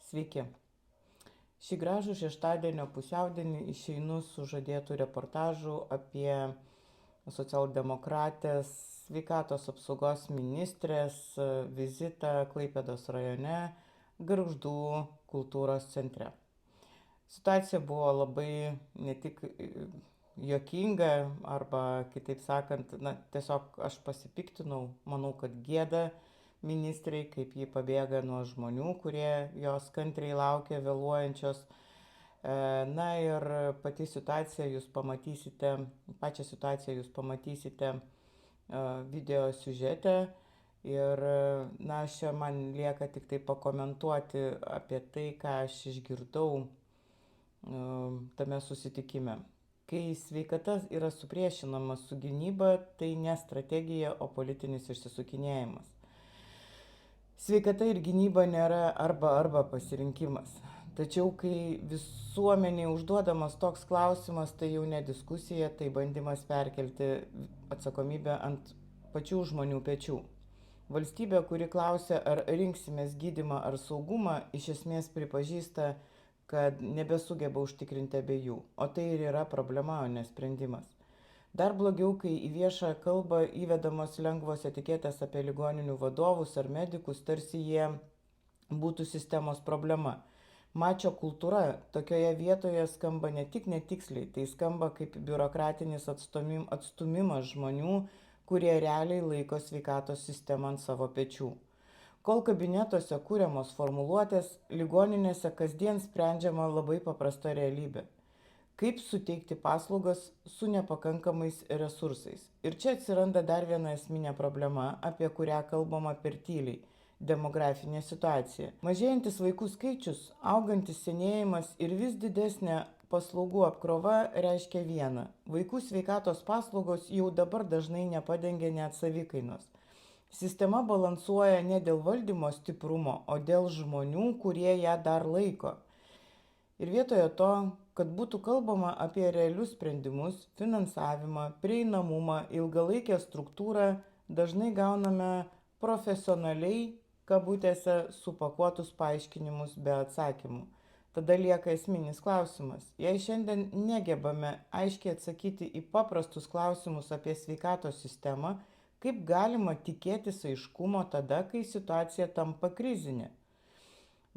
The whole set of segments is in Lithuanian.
Sveiki. Šį gražų šeštadienio pusiaudienį išeinu su žadėtų reportažu apie socialdemokratės sveikatos apsaugos ministrės vizitą Klaipėdos rajone Gargždų kultūros centre. Situacija buvo labai ne tik juokinga arba, kitaip sakant, tiesiog aš pasipiktinau, manau, kad gėda ministrei, kaip ji pabėga nuo žmonių, kurie jos kantriai laukia vėluojančios. Ir pačią situaciją jūs pamatysite video siužete. Ir čia man lieka tik tai pakomentuoti apie tai, ką aš išgirdau tame susitikime. Kai sveikata yra supriešinama su gynyba, tai ne strategija, o politinis išsisukinėjimas. Sveikata ir gynyba nėra arba pasirinkimas. Tačiau, kai visuomeniai užduodamas toks klausimas, tai jau ne diskusija, tai bandymas perkelti atsakomybę ant pačių žmonių pečių. Valstybė, kuri klausia, ar rinksimės gydymą ar saugumą, iš esmės pripažįsta, kad nebesugeba užtikrinti abiejų. O tai ir yra problema, o ne sprendimas. Dar blogiau, kai į viešą kalbą įvedamos lengvos etiketės apie ligoninių vadovus ar medikus, tarsi jie būtų sistemos problema. Mačo kultūra tokioje vietoje skamba ne tik netiksliai, tai skamba kaip biurokratinis atstumimas žmonių, kurie realiai laiko sveikatos sistemą ant savo pečių. Kol kabinetuose kūriamos formuluotės, ligoninėse kasdien sprendžiama labai paprasta realybė. Kaip suteikti paslaugas su nepakankamais resursais. Ir čia atsiranda dar viena esminė problema, apie kurią kalbama per tyliai – demografinė situacija. Mažėjantis vaikų skaičius, augantis senėjimas ir vis didesnė paslaugų apkrova reiškia vieną – vaikų sveikatos paslaugos jau dabar dažnai nepadengia net savikainos. Sistema balansuoja ne dėl valdymo stiprumo, o dėl žmonių, kurie ją dar laiko. Ir vietoje to, kad būtų kalbama apie realius sprendimus, finansavimą, prieinamumą, ilgalaikę struktūrą, dažnai gauname profesionaliai, kabutėse, supakuotus paaiškinimus be atsakymų. Tada lieka esminis klausimas. Jei šiandien negebame aiškiai atsakyti į paprastus klausimus apie sveikatos sistemą, kaip galima tikėtis aiškumo tada, kai situacija tampa krizinė?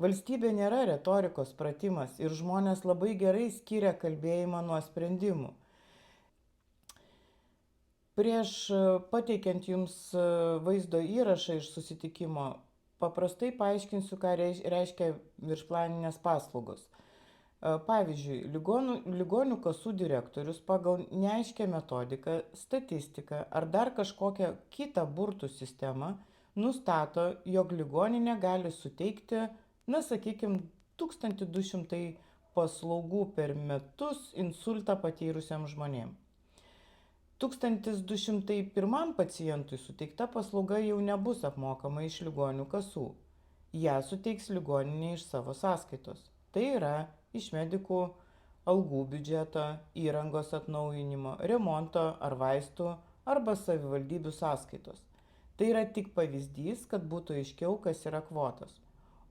Valstybė nėra retorikos pratimas ir žmonės labai gerai skiria kalbėjimą nuo sprendimų. Prieš pateikiant jums vaizdo įrašą iš susitikimo, paprastai paaiškinsiu, ką reiškia viršplaninės paslaugos. Pavyzdžiui, ligonių kasų direktorius pagal neaiškią metodiką, statistiką ar dar kažkokią kitą burtų sistemą nustato, jog ligoninė gali suteikti, 1200 paslaugų per metus insultą patyrusiam žmonėm. 1201 pacientui suteikta paslauga jau nebus apmokama iš ligonių kasų. Ja suteiks ligoninė iš savo sąskaitos. Tai yra iš medikų algų biudžeto, įrangos atnaujinimo, remonto ar vaistų arba savivaldybių sąskaitos. Tai yra tik pavyzdys, kad būtų aiškiau, kas yra kvotos.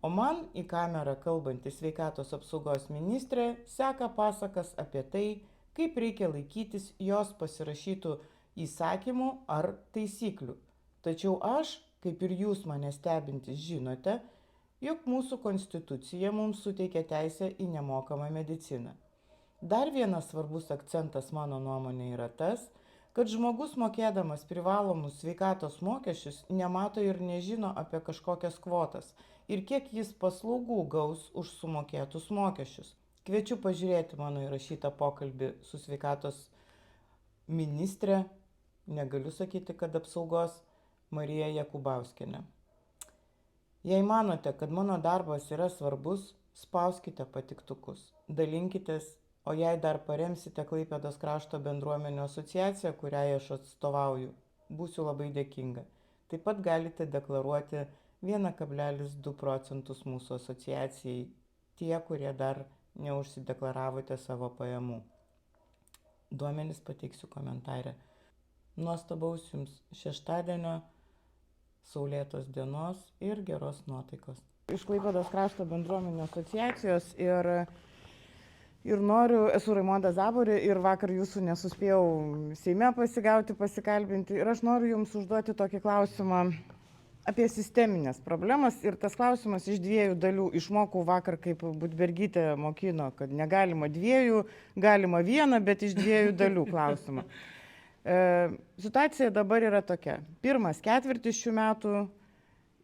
O man į kamerą kalbanti sveikatos apsaugos ministrė seka pasakas apie tai, kaip reikia laikytis jos pasirašytų įsakymų ar taisyklių. Tačiau aš, kaip ir jūs mane stebintis, žinote, jog mūsų konstitucija mums suteikia teisę į nemokamą mediciną. Dar vienas svarbus akcentas mano nuomonė yra tas, kad žmogus mokėdamas privalomus sveikatos mokesčius nemato ir nežino apie kažkokias kvotas ir kiek jis paslaugų gaus už sumokėtus mokesčius. Kviečiu pažiūrėti mano įrašytą pokalbį su sveikatos ministre, negaliu sakyti, kad apsaugos, Marija Jakubauskienė. Jei manote, kad mano darbas yra svarbus, spauskite patiktukus, dalinkitės. O jei dar paremsite Klaipėdos krašto bendruomenių asociaciją, kuriai aš atstovauju, būsiu labai dėkinga. Taip pat galite deklaruoti 1,2 procentus mūsų asociacijai, tie, kurie dar neužsideklaravote savo pajamų. Duomenis pateiksiu komentare. Nuostabaus jums šeštadienio, saulėtos dienos ir geros nuotaikos. iš Klaipėdos krašto bendruomenių asociacijos ir esu Raimonda Zaborė ir vakar jūsų nesuspėjau Seime pasigauti, pasikalbinti ir aš noriu jums užduoti tokį klausimą apie sisteminės problemas ir tas klausimas iš 2 dalių. Išmokau vakar, kaip Budbergytė mokino, kad negalima 2, galima 1, bet iš 2 dalių klausimą. Situacija dabar yra tokia. Pirmas ketvirtis šių metų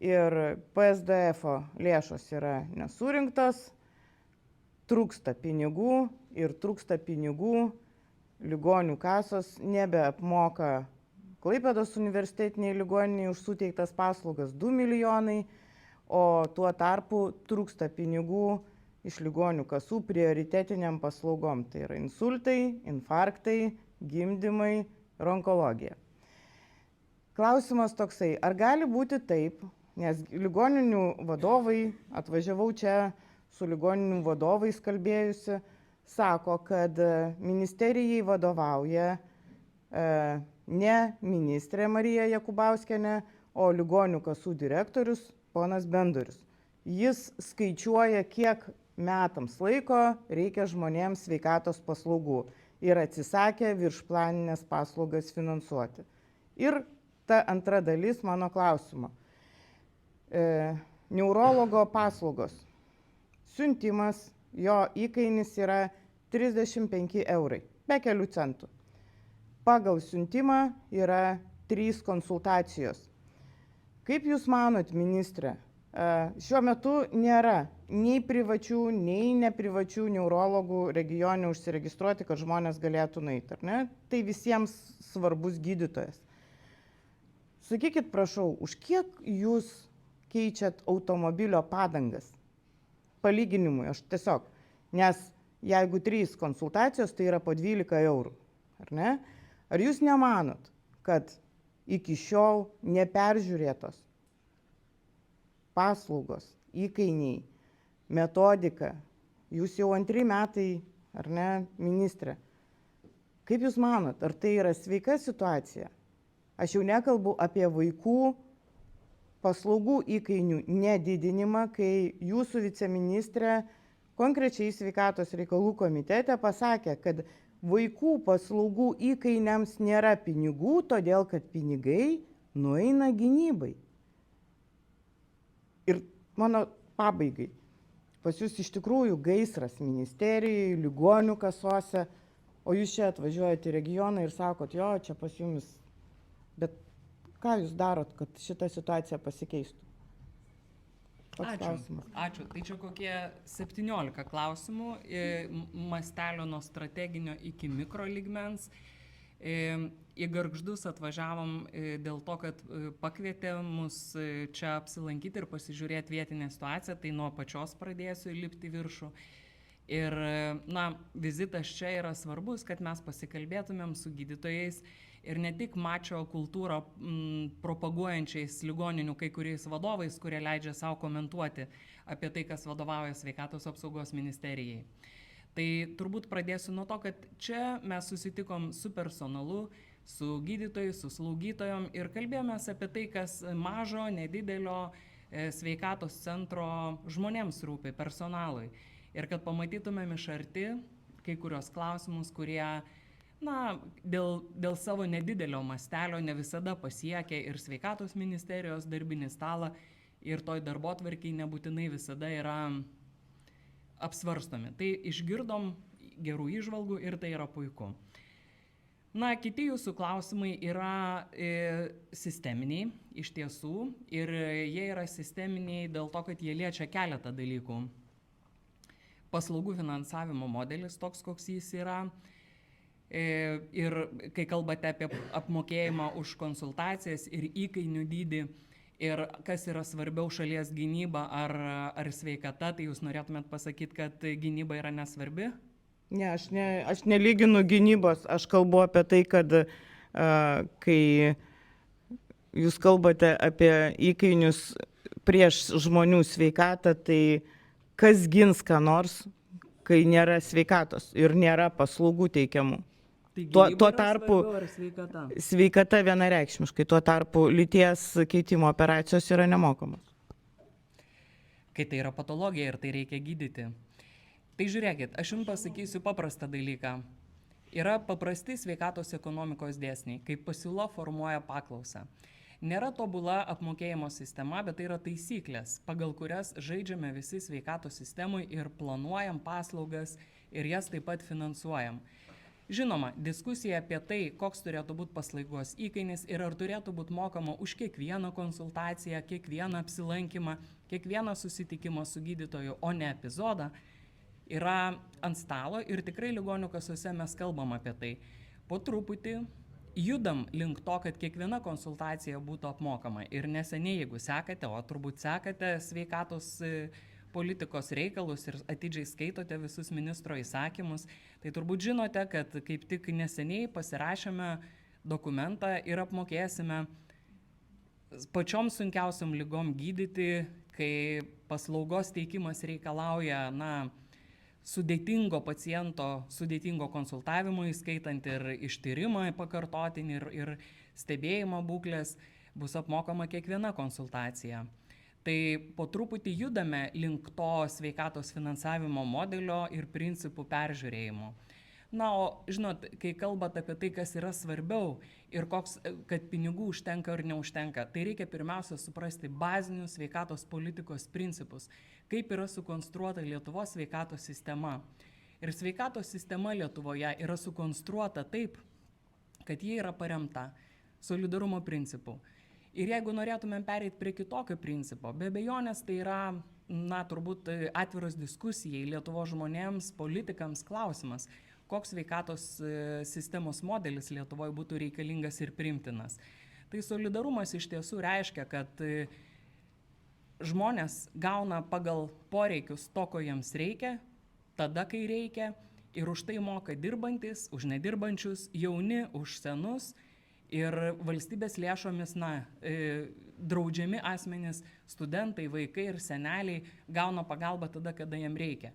ir PSDF lėšos yra nesurinktos, trūksta pinigų ir trūksta pinigų, ligonių kasos nebeapmoka Klaipėdos universitetiniai ligoniniai už suteiktas paslaugas 2 milijonai, o tuo tarpu trūksta pinigų iš ligonių kasų prioritetiniam paslaugom. Tai yra insultai, infarktai, gimdymai ir onkologija. Klausimas toksai, ar gali būti taip, nes ligoninių vadovai, atvažiavau čia su ligoninių vadovais kalbėjusi, sako, kad ministerijai vadovauja ne ministrė Marija Jakubauskienė, o ligonių kasų direktorius ponas Bendorius. Jis skaičiuoja, kiek metams laiko reikia žmonėms sveikatos paslaugų ir atsisakė viršplaninės paslaugas finansuoti. Ir ta antra dalis mano klausimo. Neurologo paslaugos. Siuntimas, jo įkainis yra 35 eurai, be kelių centų. Pagal siuntimą yra 3 konsultacijos. Kaip Jūs manot, ministrė, šiuo metu nėra nei privačių, nei neprivačių neurologų regione užsiregistruoti, kad žmonės galėtų nueiti, ar ne? Tai visiems svarbus gydytojas. Sakykit, prašau, už kiek Jūs keičiat automobilio padangas? Palyginimui, aš tiesiog, nes jeigu 3 konsultacijos, tai yra po 12 eurų, ar ne? Ar Jūs nemanot, kad iki šiol neperžiūrėtos paslaugos, įkainiai, metodika, Jūs jau 2 metai, ar ne, ministrė? Kaip Jūs manot, ar tai yra sveika situacija? Aš jau nekalbu apie vaikų paslaugų įkainių nedidinimą, kai Jūsų viceministrė konkrečiai sveikatos reikalų komitete pasakė, kad vaikų paslaugų įkainiams nėra pinigų, todėl kad pinigai nueina gynybai. Ir mano pabaigai, pas Jūs iš tikrųjų gaisras ministerijai, ligonių kasose, o Jūs čia atvažiuojate į regioną ir sakot, jo, čia pas Jumis. Bet ką Jūs darot, kad šita situacija pasikeistų? Ačiū. Tai čia kokie 17 klausimų, mastelio nuo strateginio iki mikro lygmens. Į Gargždus atvažiavom dėl to, kad pakvietė mus čia apsilankyti ir pasižiūrėti vietinę situaciją, tai nuo pačios pradėsiu lipti viršų. Ir, vizitas čia yra svarbus, kad mes pasikalbėtumėm su gydytojais ir ne tik mačo kultūrą propaguojančiais ligoninių kai kuriais vadovais, kurie leidžia savo komentuoti apie tai, kas vadovauja sveikatos apsaugos ministerijai. Tai turbūt pradėsiu nuo to, kad čia mes susitikom su personalu, su gydytojais, su slaugytojom ir kalbėjomės apie tai, kas mažo, nedidelio sveikatos centro žmonėms rūpi, personalui. Ir kad pamatytumėm iš arti kai kurios klausimus, kurie dėl savo nedidelio mastelio ne visada pasiekia ir sveikatos ministerijos darbinį stalą ir toj darbotvarkiai nebūtinai visada yra apsvarstomi. Tai išgirdom gerų įžvalgų ir tai yra puiku. Kiti Jūsų klausimai yra sisteminiai iš tiesų ir jie yra sisteminiai dėl to, kad jie liečia keletą dalykų. Paslaugų finansavimo modelis toks, koks jis yra. Ir kai kalbate apie apmokėjimą už konsultacijas ir įkainių dydį ir kas yra svarbiau šalies gynyba ar sveikata, tai Jūs norėtumėt pasakyti, kad gynyba yra nesvarbi? Ne, aš nelyginu gynybos, aš kalbu apie tai, kad kai Jūs kalbate apie įkainius prieš žmonių sveikatą, tai kas gins ką nors, kai nėra sveikatos ir nėra paslaugų teikiamų. Tuo tarpu sveikata vienareikšmiškai, tuo tarpu lyties keitimo operacijos yra nemokamos. kai tai yra patologija ir tai reikia gydyti. Tai žiūrėkit, aš jums pasakysiu paprastą dalyką. Yra paprasti sveikatos ekonomikos dėsniai, kaip pasiūla formuoja paklausą. Nėra tobula apmokėjimo sistema, bet tai yra taisyklės, pagal kurias žaidžiame visi sveikatos sistemui ir planuojam paslaugas ir jas taip pat finansuojam. Žinoma, diskusija apie tai, koks turėtų būti paslaugos įkainis ir ar turėtų būti mokama už kiekvieną konsultaciją, kiekvieną apsilankymą, kiekvieną susitikimą su gydytoju, o ne epizodą, yra ant stalo ir tikrai ligonių kasose mes kalbam apie tai. Po truputį judam link to, kad kiekviena konsultacija būtų apmokama. Ir neseniai, jeigu sekate, o turbūt sekate sveikatos politikos reikalus ir atidžiai skaitote visus ministro įsakymus, tai turbūt žinote, kad kaip tik neseniai pasirašėme dokumentą ir apmokėsime pačiom sunkiausiam lygom gydyti, kai paslaugos teikimas reikalauja, sudėtingo paciento, sudėtingo konsultavimo, įskaitant ir ištyrimą pakartotinį ir stebėjimo būklės, bus apmokama kiekviena konsultacija. Tai po truputį judame link to sveikatos finansavimo modelio ir principų peržiūrėjimo. O žinot, kai kalbat apie tai, kas yra svarbiau ir kad pinigų užtenka ar neužtenka, tai reikia pirmiausia suprasti bazinius sveikatos politikos principus, kaip yra sukonstruota Lietuvos sveikatos sistema. Ir sveikatos sistema Lietuvoje yra sukonstruota taip, kad ji yra paremta solidarumo principu. Ir jeigu norėtumėm pereiti prie kitokio principo, be abejonės tai yra, turbūt atviros diskusijai Lietuvos žmonėms, politikams klausimas, koks sveikatos sistemos modelis Lietuvoje būtų reikalingas ir priimtinas. Tai solidarumas iš tiesų reiškia, kad žmonės gauna pagal poreikius to, ko jiems reikia, tada, kai reikia, ir už tai moka dirbantis, už nedirbančius, jauni, už senus, ir valstybės lėšomis, draudžiami asmenys, studentai, vaikai ir seneliai gauna pagalbą tada, kada jiem reikia.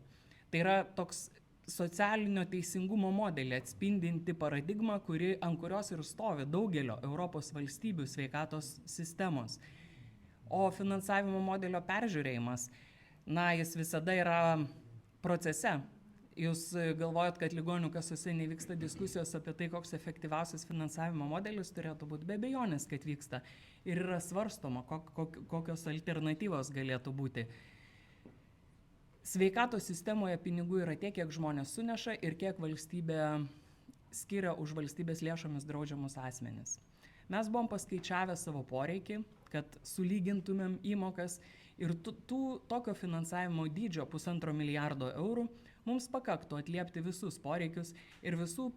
Tai yra toks socialinio teisingumo modelį atspindinti paradigmą, ant kurios ir stovi daugelio Europos valstybių sveikatos sistemos. O finansavimo modelio peržiūrėjimas, jis visada yra procese. Jūs galvojat, kad ligonių kasose nevyksta diskusijos apie tai, koks efektyviausias finansavimo modelis turėtų būti, be abejonės, kad vyksta. Ir yra svarstoma, kokios alternatyvos galėtų būti. Sveikatos sistemoje pinigų yra tiek, kiek žmonės suneša ir kiek valstybė skiria už valstybės lėšomis draudžiamus asmenis. Mes buvom paskaičiavę savo poreikį, kad sulygintumėm įmokas ir tokio finansavimo dydžio 1,5 milijardo eurų mums pakaktų atliepti visus poreikius ir visų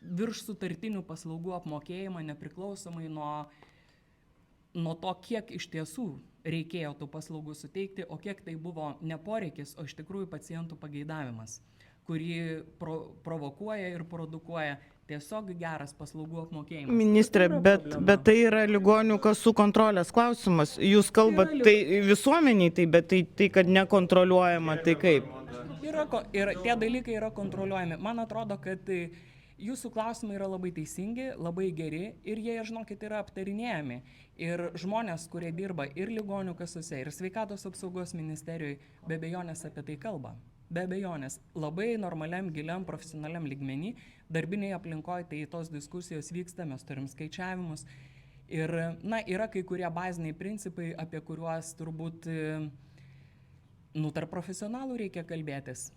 virš sutartinių paslaugų apmokėjimą nepriklausomai nuo to, kiek iš tiesų reikėjo tų paslaugų suteikti, o kiek tai buvo ne poreikis, o iš tikrųjų pacientų pageidavimas, kurį provokuoja ir produkuoja tiesiog geras paslaugų apmokėjimas. Ministrė, bet tai yra ligonių kasų kontrolės klausimas. Jūs kalbat tai visuomeniai, bet tai, kad nekontroliuojama, tai kaip? Ir tie dalykai yra kontroliuojami. Man atrodo, kad jūsų klausimai yra labai teisingi, labai geri ir jie, žinokit, yra aptarinėjami. Ir žmonės, kurie dirba ir ligonių kasose, ir sveikatos apsaugos ministerijoje, be abejonės apie tai kalba. Be abejonės, labai normaliam, giliam, profesionaliam lygmenį, darbinėje aplinkoje, tai tos diskusijos vyksta, mes turim skaičiavimus. Ir, yra kai kurie baziniai principai, apie kuriuos turbūt, tarp profesionalų reikia kalbėtis.